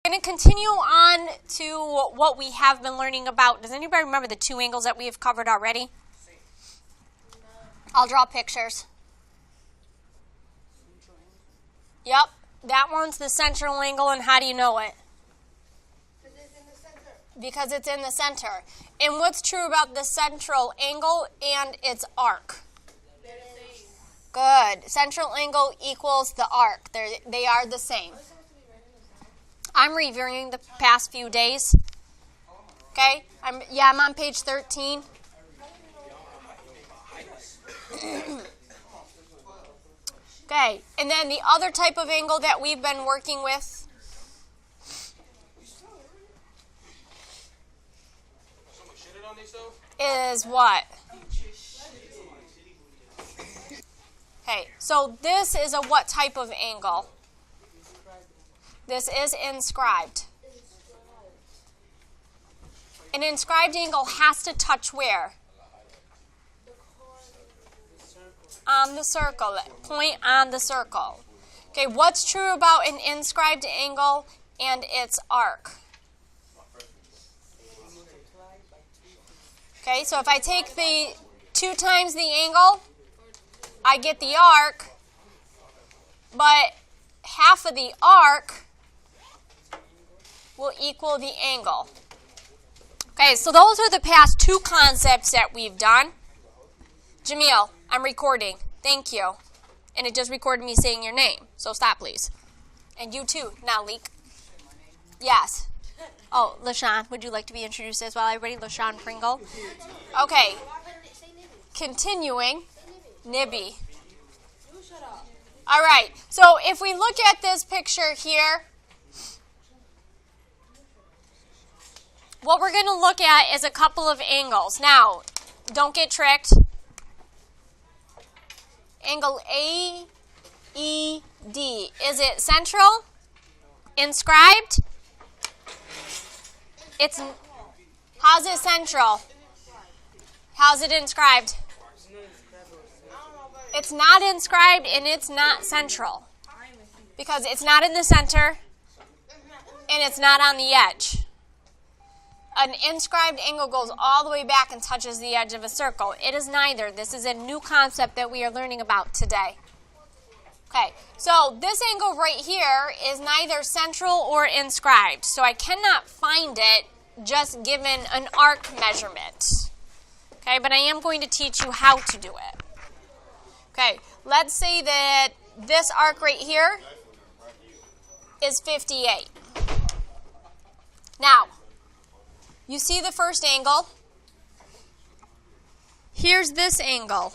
going to continue on to what we have been learning about. Does anybody remember the two angles that we have covered already? I'll draw pictures. Yep, that one's the central angle, and how do you know it? Because it's in the center. And what's true about the central angle and its arc? Good. Central angle equals the arc. They are the same. I'm reviewing the past few days. Okay? I'm on page 13. Okay, and then the other type of angle that we've been working with is what? Okay, so this is a what type of angle? This is inscribed. An inscribed angle has to touch where? On the circle. Point on the circle. Okay, what's true about an inscribed angle and its arc? Okay, so if I take the 2 times the angle, I get the arc, but half of the arc will equal the angle. Okay, so those are the past 2 concepts that we've done. Jamil, I'm recording. Thank you. And it just recorded me saying your name, so stop, please. And you too, Nalik. Yes. Oh, LaShawn, would you like to be introduced as well, everybody? LaShawn Pringle. Okay. Continuing. Nibby. All right. So if we look at this picture here, what we're going to look at is a couple of angles. Now, don't get tricked. Angle AED. Is it central? Inscribed? How's it central? How's it inscribed? It's not inscribed and it's not central. Because it's not in the center and it's not on the edge. An inscribed angle goes all the way back and touches the edge of a circle. It is neither. This is a new concept that we are learning about today. Okay, so this angle right here is neither central or inscribed. So I cannot find it just given an arc measurement. Okay, but I am going to teach you how to do it. Okay, let's say that this arc right here is 58. Now, you see the first angle? Here's this angle.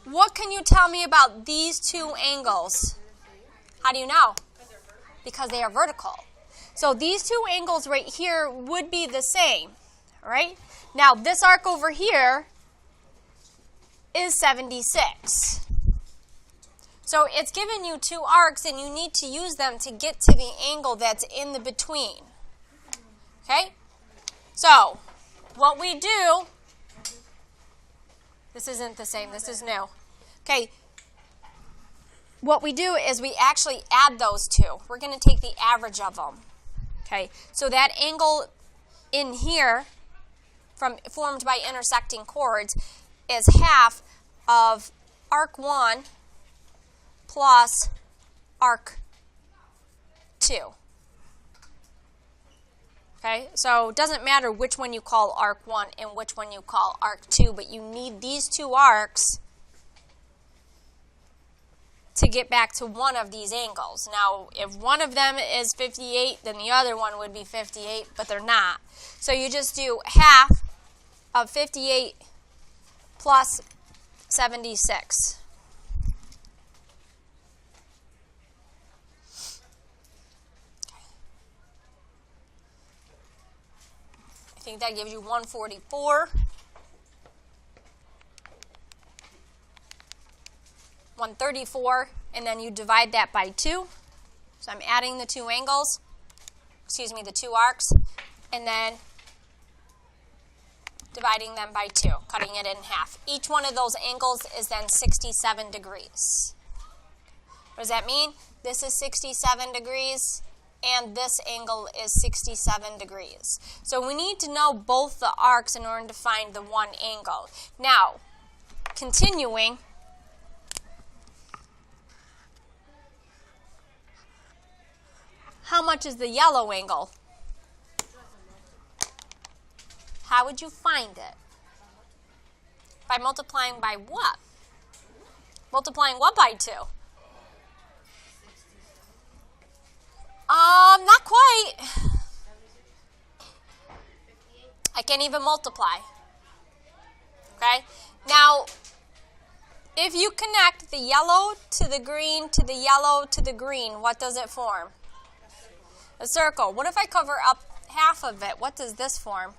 What can you tell me about these 2 angles? How do you know? Because they are vertical. So these 2 angles right here would be the same, right? Now this arc over here is 76. So it's given you 2 arcs and you need to use them to get to the angle that's in the between. Okay? So what we do, this isn't the same, this is new. Okay, what we do is we actually add those 2. We're going to take the average of them. Okay, so that angle in here formed by intersecting chords is half of arc 1 plus arc 2. Okay, so it doesn't matter which one you call arc 1 and which one you call arc 2, but you need these 2 arcs to get back to one of these angles. Now, if one of them is 58, then the other one would be 58, but they're not. So you just do half of 58 plus 76. I think that gives you 144. 134, and then you divide that by 2. So I'm adding the 2 angles, the 2 arcs, and then dividing them by 2, cutting it in half. Each one of those angles is then 67 degrees. What does that mean? This is 67 degrees, and this angle is 67 degrees. So we need to know both the arcs in order to find the one angle. Now, continuing, how much is the yellow angle? How would you find it? By multiplying by what? Multiplying what by 2? Not quite. I can't even multiply. Okay? Now, if you connect the yellow to the green to the yellow to the green, what does it form? A circle. What if I cover up half of it? What does this form?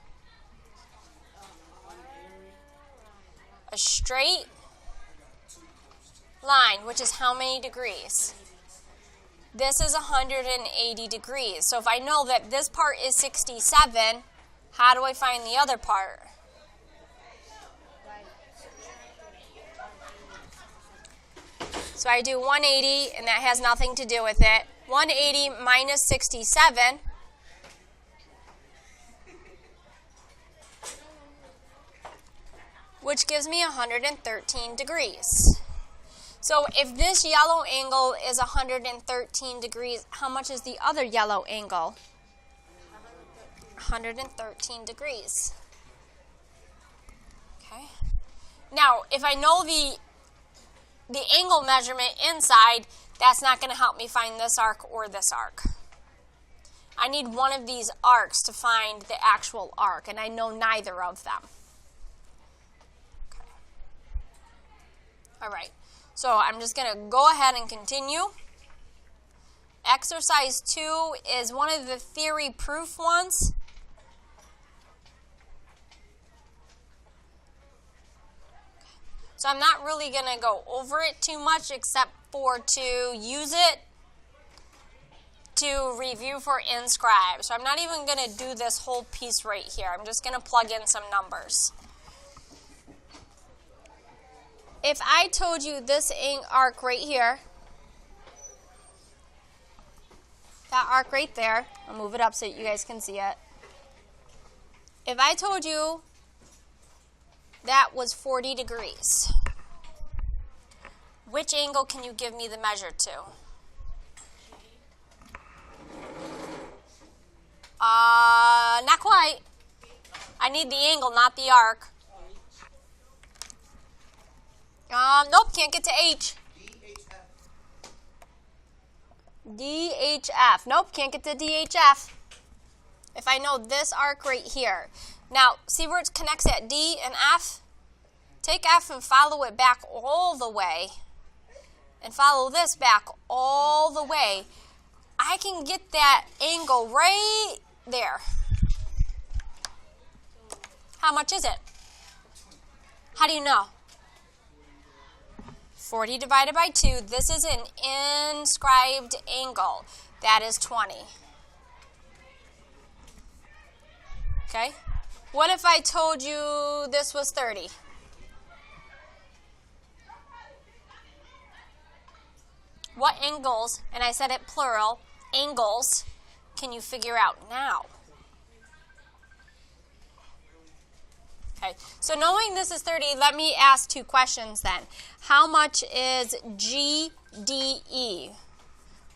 A straight line, which is how many degrees? This is 180 degrees. So if I know that this part is 67, how do I find the other part? So I do 180, and that has nothing to do with it. 180 minus 67. Which gives me 113 degrees. So if this yellow angle is 113 degrees, how much is the other yellow angle? 113 degrees. Okay. Now, if I know the angle measurement inside, that's not going to help me find this arc or this arc. I need one of these arcs to find the actual arc, and I know neither of them. Okay. All right. So I'm just going to go ahead and continue. Exercise 2 is one of the theory proof ones. So I'm not really going to go over it too much except for to use it to review for Inscribe. So I'm not even going to do this whole piece right here. I'm just going to plug in some numbers. If I told you this arc right here, that arc right there, I'll move it up so you guys can see it. If I told you that was 40 degrees, which angle can you give me the measure to? Not quite. I need the angle, not the arc. Nope, can't get to H. DHF. Nope, can't get to DHF. If I know this arc right here. Now, see where it connects at D and F? Take F and follow it back all the way. And follow this back all the way. I can get that angle right there. How much is it? How do you know? 40 divided by 2, this is an inscribed angle. That is 20. Okay? What if I told you this was 30? What angles, and I said it plural, angles, can you figure out now? Okay, so knowing this is 30, let me ask 2 questions then. How much is GDE?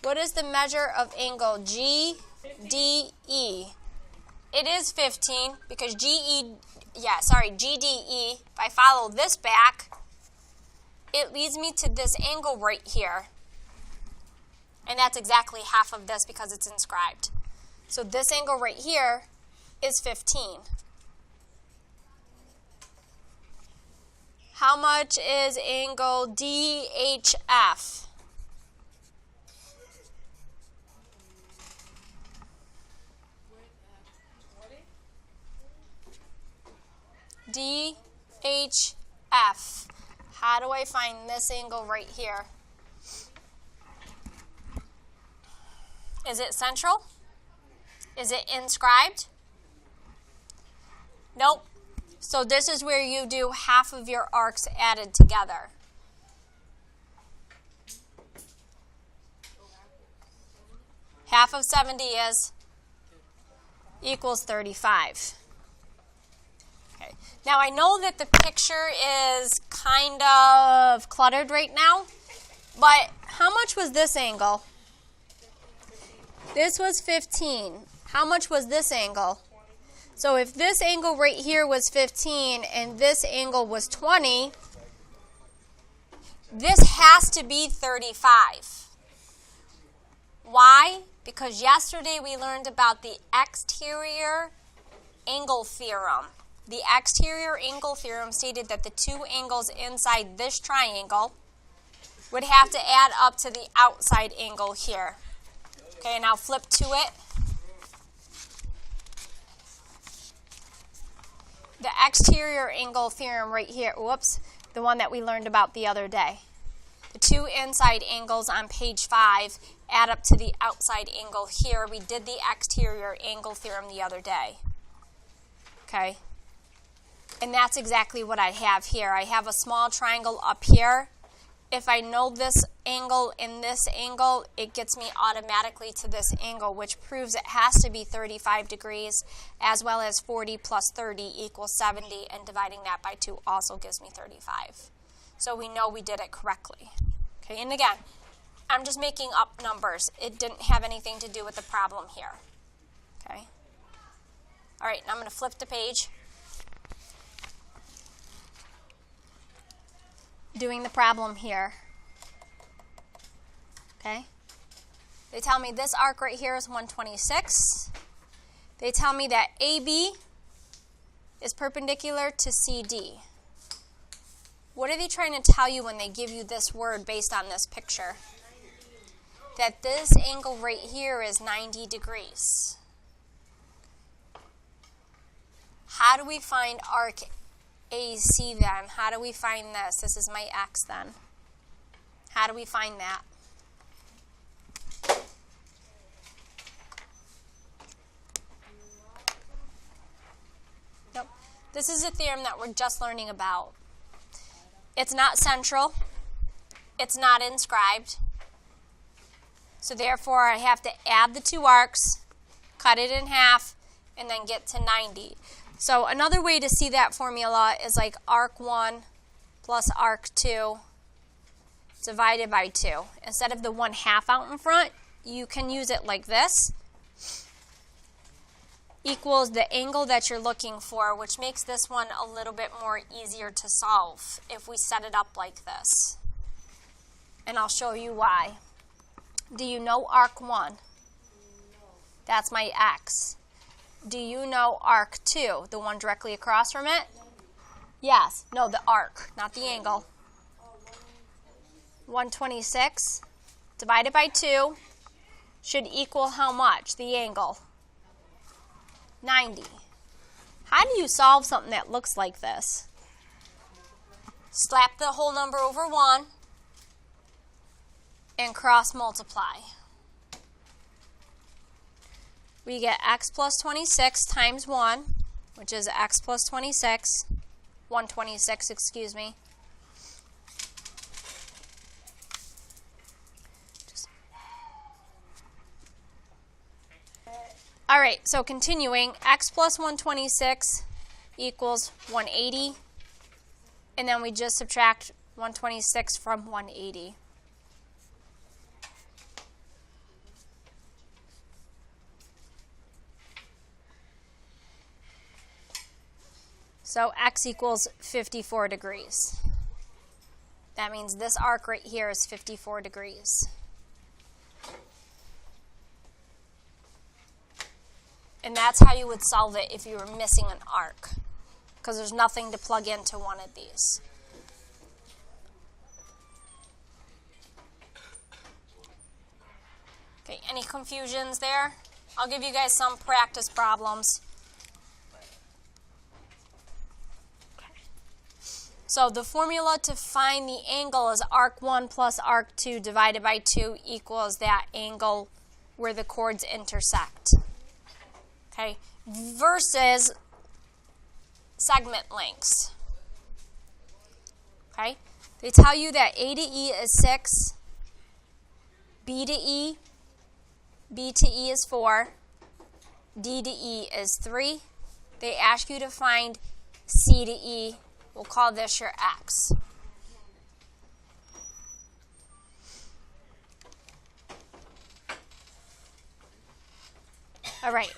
What is the measure of angle GDE? It is 15 because GDE, if I follow this back, it leads me to this angle right here. And that's exactly half of this because it's inscribed. So this angle right here is 15. How much is angle DHF? DHF. How do I find this angle right here? Is it central? Is it inscribed? Nope. So this is where you do half of your arcs added together. Half of 70 is equals 35. Okay. Now I know that the picture is kind of cluttered right now, but how much was this angle? This was 15. How much was this angle? So if this angle right here was 15 and this angle was 20, this has to be 35. Why? Because yesterday we learned about the exterior angle theorem. The exterior angle theorem stated that the two angles inside this triangle would have to add up to the outside angle here. Okay, now flip to it. The exterior angle theorem right here, whoops, the one that we learned about the other day. The two inside angles on page 5 add up to the outside angle here. We did the exterior angle theorem the other day. Okay? And that's exactly what I have here. I have a small triangle up here. If I know this angle and this angle, it gets me automatically to this angle, which proves it has to be 35 degrees, as well as 40 plus 30 equals 70, and dividing that by 2 also gives me 35. So we know we did it correctly. Okay, and again, I'm just making up numbers. It didn't have anything to do with the problem here. Okay. All right, now I'm going to flip the page. Doing the problem here. Okay. They tell me this arc right here is 126. They tell me that AB is perpendicular to CD. What are they trying to tell you when they give you this word based on this picture? That this angle right here is 90 degrees. How do we find arc AC then? How do we find this? This is my X then. How do we find that? Nope. This is a theorem that we're just learning about. It's not central. It's not inscribed. So therefore I have to add the two arcs, cut it in half, and then get to 90. So another way to see that formula is like arc 1 plus arc 2 divided by 2. Instead of the 1/2 out in front, you can use it like this. Equals the angle that you're looking for, which makes this one a little bit more easier to solve if we set it up like this. And I'll show you why. Do you know arc 1? That's my X. Do you know arc 2, the one directly across from it? Yes. No, the arc, not the angle. 126 divided by 2 should equal how much? The angle. 90. How do you solve something that looks like this? Slap the whole number over 1 and cross multiply. We get x plus 26 times 1, which is x plus 26, 126, excuse me. All right, so continuing, x plus 126 equals 180, and then we just subtract 126 from 180. So x equals 54 degrees. That means this arc right here is 54 degrees. And that's how you would solve it if you were missing an arc, because there's nothing to plug into one of these. Okay, any confusions there? I'll give you guys some practice problems. So the formula to find the angle is arc 1 plus arc 2 divided by 2 equals that angle where the chords intersect. Okay, versus segment lengths. Okay, they tell you that A to E is 6, B to E, B to E is 4, D to E is 3. They ask you to find C to E. We'll call this your X. All right,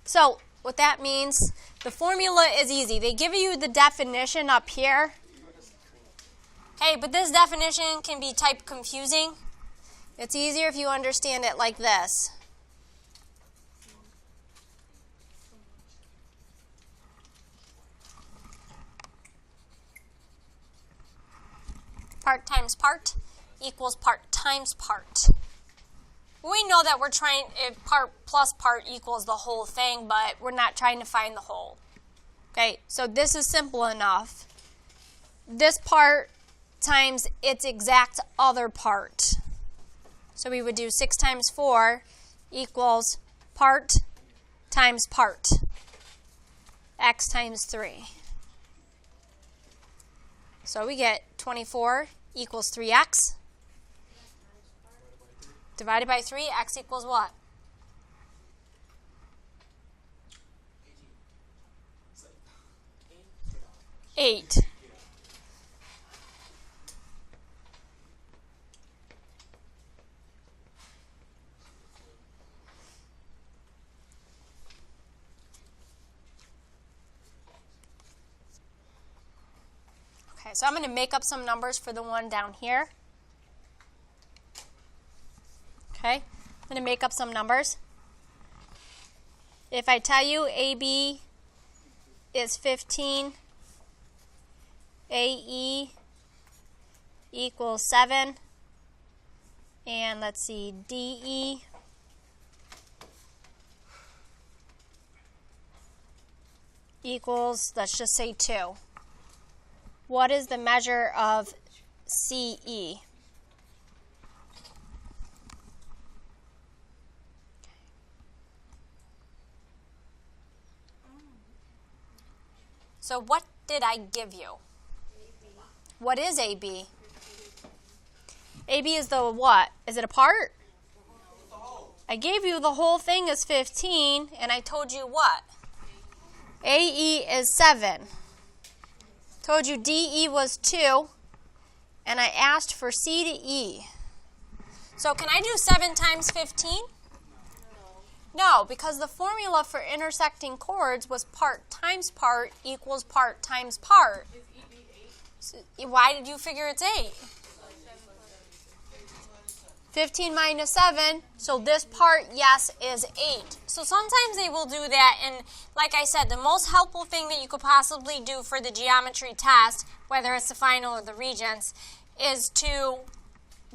so what that means, the formula is easy. They give you the definition up here. Hey, but this definition can be type confusing. It's easier if you understand it like this. Part times part equals part times part. We know that we're trying, part plus part equals the whole thing, but we're not trying to find the whole. Okay, so this is simple enough. This part times its exact other part. So we would do 6 times 4 equals part times part. X times 3. So we get 24 equals 3x. Divided by 3, x equals what? 8. Okay, so I'm going to make up some numbers for the one down here. Okay, I'm going to make up some numbers. If I tell you AB is 15, AE equals 7, and let's see, DE equals, let's just say 2. What is the measure of CE? So what did I give you? What is AB? AB is the what? Is it a part? I gave you the whole thing is 15, and I told you what? AE is 7. Told you DE was 2, and I asked for C to E. So can I do 7 times 15? No, because the formula for intersecting chords was part times part equals part times part. So why did you figure it's 8? 15 minus 7, so this part, yes, is 8. So sometimes they will do that, and like I said, the most helpful thing that you could possibly do for the geometry test, whether it's the final or the Regents, is to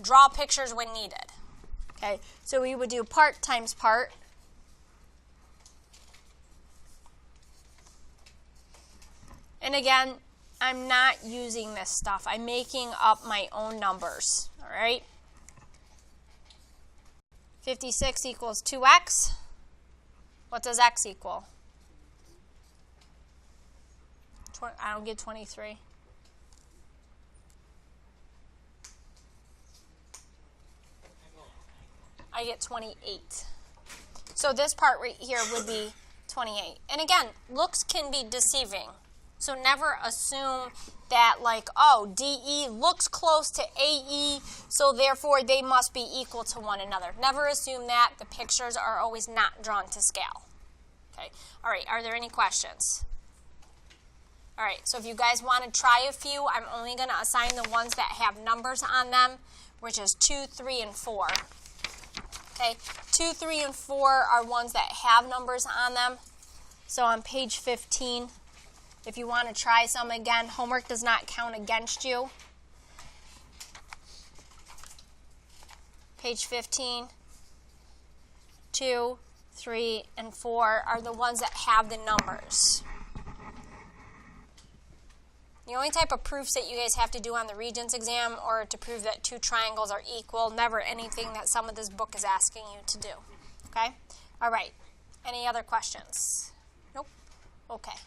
draw pictures when needed. Okay, so we would do part times part. And again, I'm not using this stuff. I'm making up my own numbers, all right? 56 equals 2x. What does x equal? I don't get 23. I get 28. So this part right here would be 28. And again, looks can be deceiving. So never assume that like, oh, DE looks close to AE, so therefore they must be equal to one another. Never assume that. The pictures are always not drawn to scale. Okay. All right, are there any questions? All right, so if you guys want to try a few, I'm only going to assign the ones that have numbers on them, which is 2, 3, and 4. Okay, 2, 3, and 4 are ones that have numbers on them. So on page 15, if you want to try some again, homework does not count against you. Page 15, 2, 3, and 4 are the ones that have the numbers. The only type of proofs that you guys have to do on the Regents exam or to prove that 2 triangles are equal, never anything that some of this book is asking you to do. Okay? All right. Any other questions? Nope? Okay.